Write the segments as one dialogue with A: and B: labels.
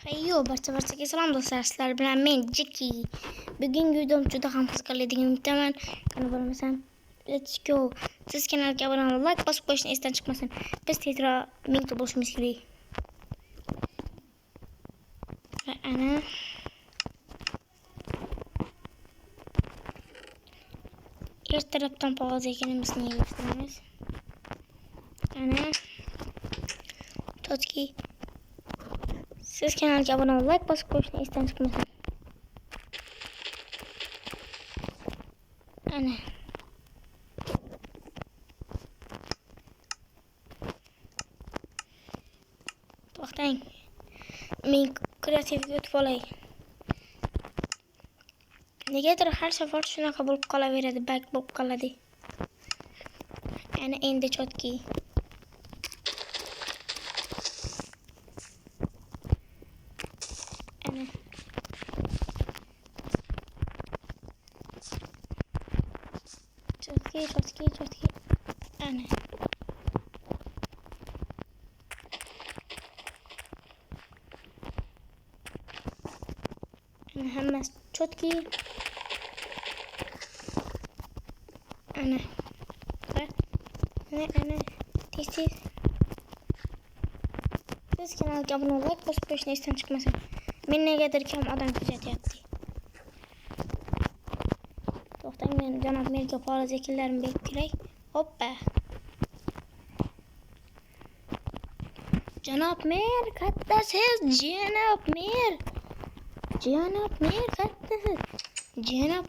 A: Hayyo, barcha salom do'stlar. Sizlar bilan men Jeki. Bugungi videom juda ham qiziqarliligini umiddaman. Qani bo'lmasam, let's go. Siz kanalga obuna bo'lib, like bosib qo'yishni esdan chiqmasin. Biz tezroq 1000 ta bo'lishimiz kerak. Va ana ertalabdan pog'oz ekanimizni yig'ishtiramiz. Ana Totki. Siz kanalga obuna bo'lib, like bosib qo'yishni esdan chiqmasin. Ana. To'xtang. Men kreativga o'tib olay. Negadir har safar shunaqa bo'lib qolaveradi, bug bo'lib qoladi. Ana endi Totki. Ana. Totki. Ana. Ana hammasi Totki. Ana. Ana. Tez. Siz kanalga obuna bo'lib, like bosib qo'yishni esdan chiqmasin. Men negadir kam odam kuzatyapti. To'xtang, men janob merga pog'oz ekinlarini berib kerak. Hoppa. Janob mer, kattasiz, janob mer. Janob mer, kattasiz. Janob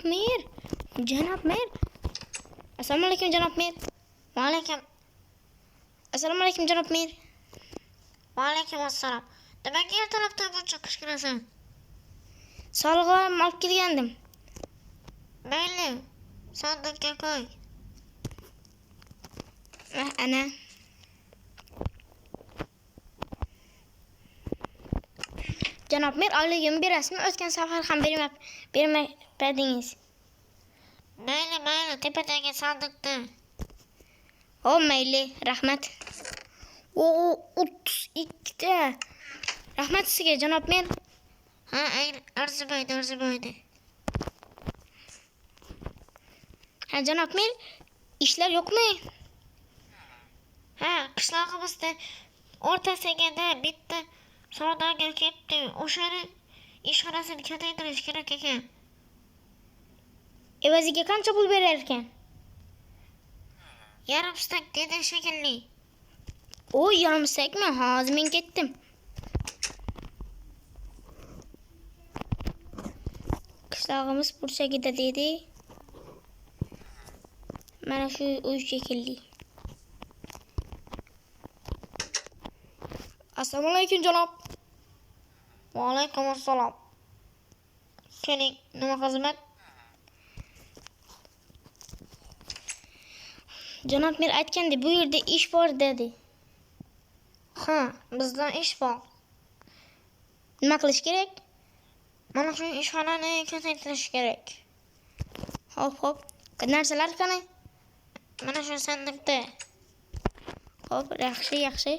A: mer. Assalomu alaykum janob mer. Va alaykum. Assalomu alaykum janob mer. Va alaykum assalom. Demak, ertalabdan buncha qichqirasan. Solg'om olib kelgandim. Mayli, sandiqqa qo'y. Ana. Janob mer, oyligimni berasizmi? O'tgan safar ham bermadingiz. Mayli, tepadagi sandiqda. O, mayli, rahmat. O, 32 ta. Rahmat sizga janob mer. Ha, arzimaydi. Ha, janob mer, ishlar yo'qmi? Ha, qishlog'imizda o'rtasiga bitta savdogar ketdi. O'shani ishxonasini kengaytirish kerak ekan. Evaziga qancha pul berar ekan? Yarim stak dedi shekilli. O, yarim stakmi? Hozir men ketdim. Qishlog'imiz burchagida dedi. Mana shu uy shekilli. Assalomu alaykum janob. Va alaykum assalom. Keling, nima xizmat? Janob mer aytganda bu yerda ish bor dedi. Ha, bizdan ish bor. Nima qilish kerak? Mana shu ishxonani kengaytirish kerak. Hop. Narsalar qani? Mana shu sandiqda. Hop, yaxshi.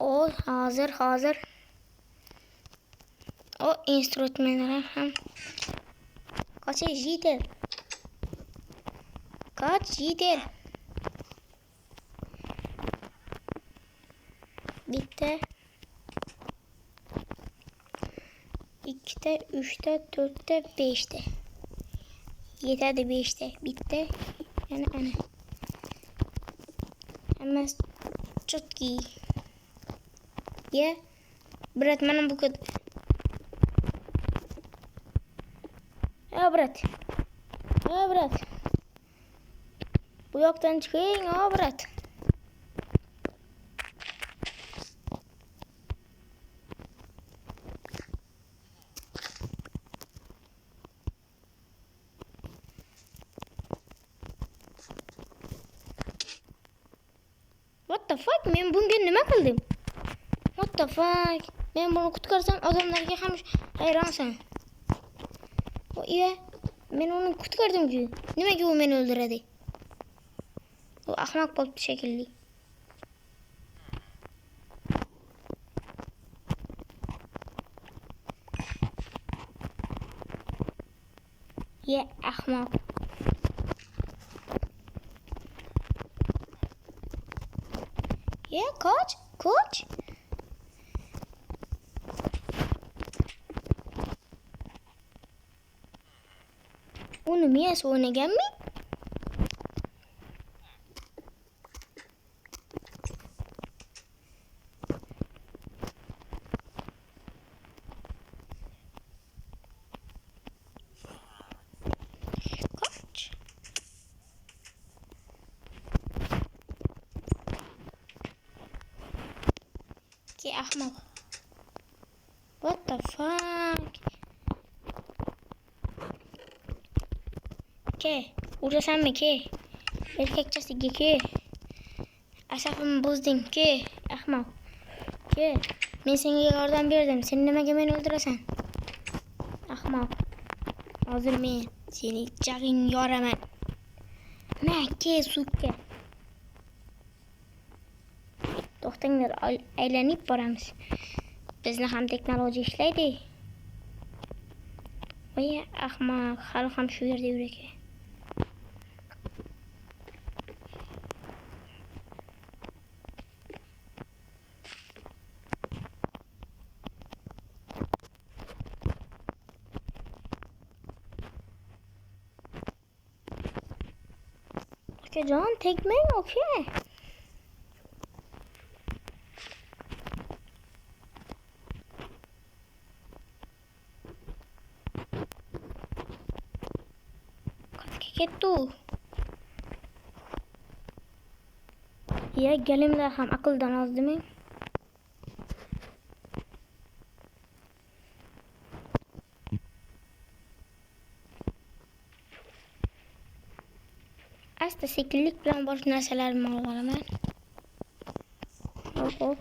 A: O, hozir. O, instrumentlar ham. Qoch jitel. Bitta. 2 ta, 3 ta, 4 ta, 5 ta. Yetadi 5 ta. Bitta. Ana. Hammasi Totki. Ya, brat, mana bu kod. Ya, brat. Bu yoqdan chiqing, brat. What the fuck? Men bunga nima qildim? What the fuck? Men buni qutqarsam odamlarga ham hayronsan. O, iya, men uni qutqardim-ku. Nimaga u meni o'ldiradi? U ahmoq bo'libdi shekilli. يا أحمق. يا كوتش. Unu miyas o'ynaganmi? Koch. Ki ahmoq. What the fuck? Ke, urasanmi ke? Erkakchasiga ke. Asabimni buzding ke, ahmoq. Ke, men senga yordam berdim. Sen nimaga meni o'ldirasan? Ahmoq. Hozir men seni jag'ingni yoraman. Ma ke sukka. To'xtanglar, aylanib boramiz. Bizni ham texnologiya ishlaydi. Voy ahmoq, hali ham shu yerda yur ekan. Akajon, tegmang, okey. Kettu. Ya galimlar ham aqldan ozdimi? Asta sekinlik bilan bosh narsalarimni olib olaman.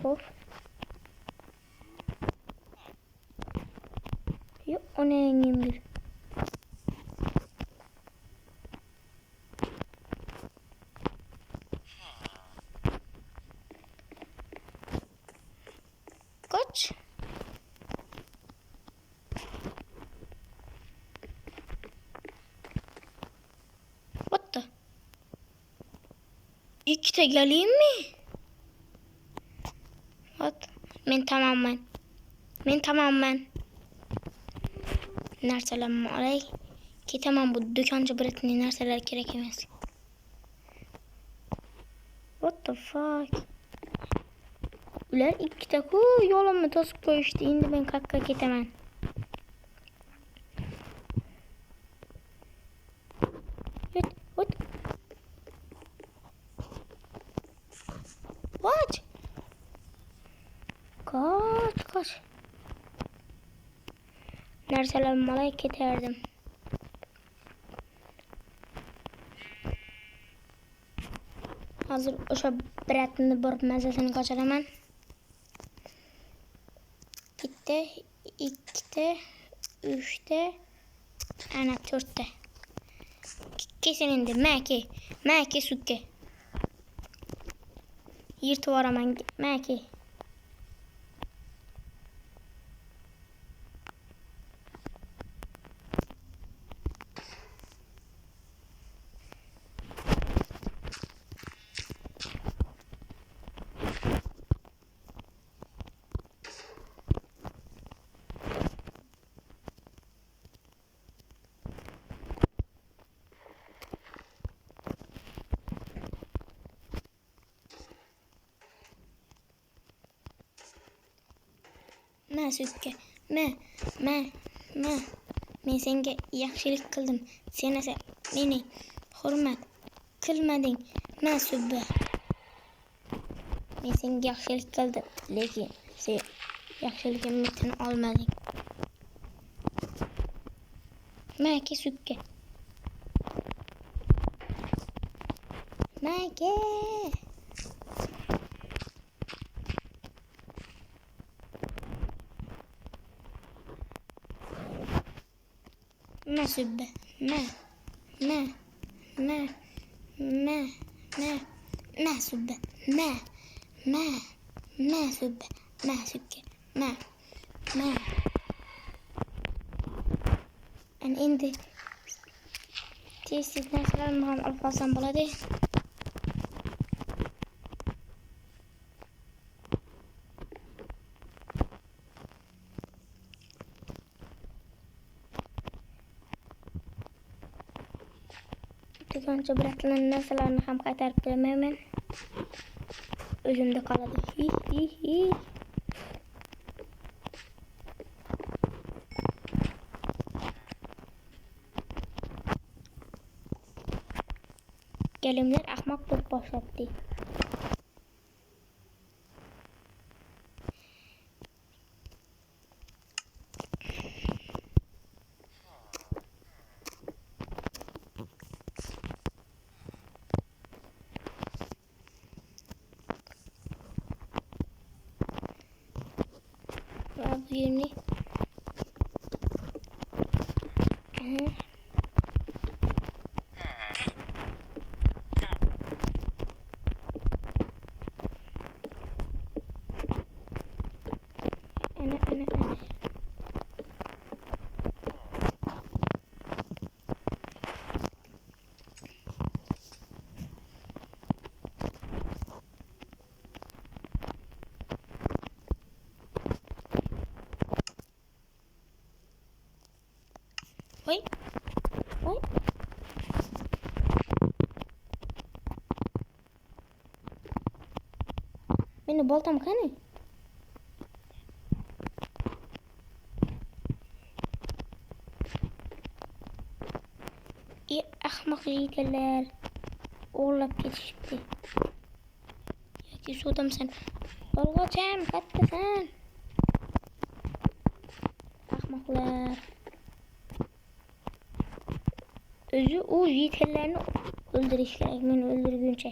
A: Hop. Yo'q, onangimdir. Koch. What the? İkide geleyim mi? What? Men tamamman. Narsalarimni olay. Ketaman, bu do'konchi Britning narsalari kerak emas. What the fuck? Ular ikkita-ku yo'limni to'sib qo'yishdi. Endi men qaqqa ketaman. What? Koch. Narsalarimni olay ketardim. Hozir o'sha Britni borib mazasini qochiraman. Bitta, ikkita, uchta, ana 4ta. Kesin endi, maki sukka. Yirtib yuboraman, maki. Ma sukka, ma. Men senga yaxshilik qildim. Sen esa meni hurmat qilmading. Ma subba. Men senga yaxshilik qildim, lekin sen yaxshiligimni tin olmading. Ma ke sukka. Ma ke. Ma subba, ma subba, ma subba, ma sukka, ma. Ana endi Barcha istedikleri narsalarni ham olib olsam bo'ladi. Do'konchi biratlarining narsalarini ham qaytarib bermayman. O'zimda qoladi. Kelimler ahmak bo'lib boshlabdi. Va bu yerni ana. Oy. Meni boltam qani? Ahmak yigitlar o'g'irlab ketishibdi. Yoki sudamsan. Bolg'acham kattasan. Ahmaklar. Özü o yigitlarni o'ldirish kerak, meni o'ldirguncha.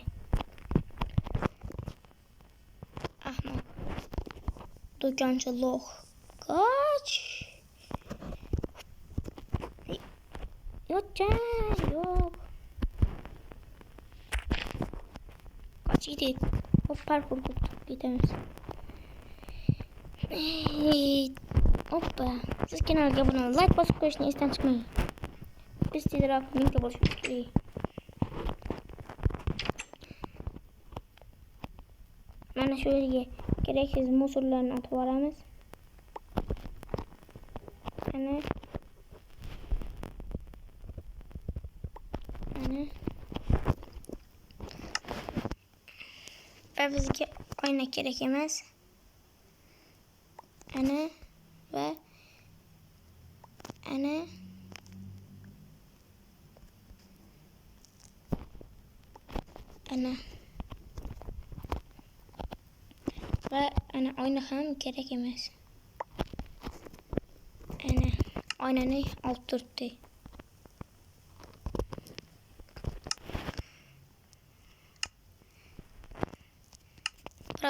A: Ahmak. Do'konchi loh. Qoch. Yok. Kaç gidip hop parkur kurduk gidemiz. Hoppa. Siz kanalga abone olun, like bosib qo'yishni esdan chiqmang. Biz tezroq linkga bosib kerak. Mana shu yerga keraksiz musorlarni atib yuboramiz. Ana. Ve bizga oyna kerak emas. Ana va ana. Ve ana oyna ham kerak emas. Ana oynani olib turibdi.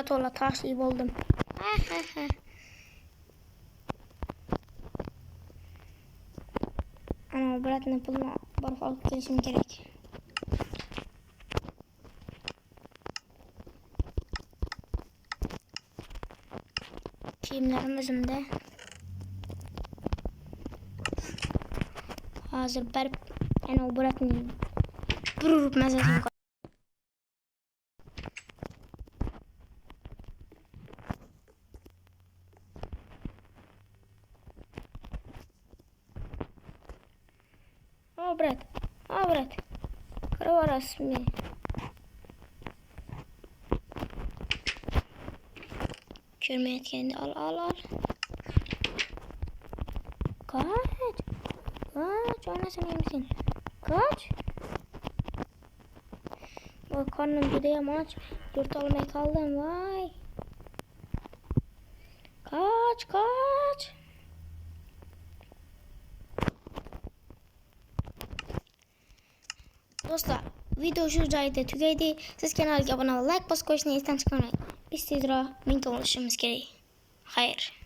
A: To'la taşlı buldum. Ama Berat'ın pulunu barıp alıp gelişim gerek. Kiyimlerim özümde. Hazır barıp o Berat'ın vurup mezesini Brat. Kırıva resmi. Körme etkeni al. Kaç. Oynasana iyi misin? Kaç. Vay karnım gideyim aç. Yurt almaya kaldım vay. Kaç. Dostlar, video şu joyda tugaydi. Siz kanalga abone olib, like bosib qo'yishni esdan chiqarmang. Biz tezroq 1000 ta bo'lishimiz kerak. Xayr.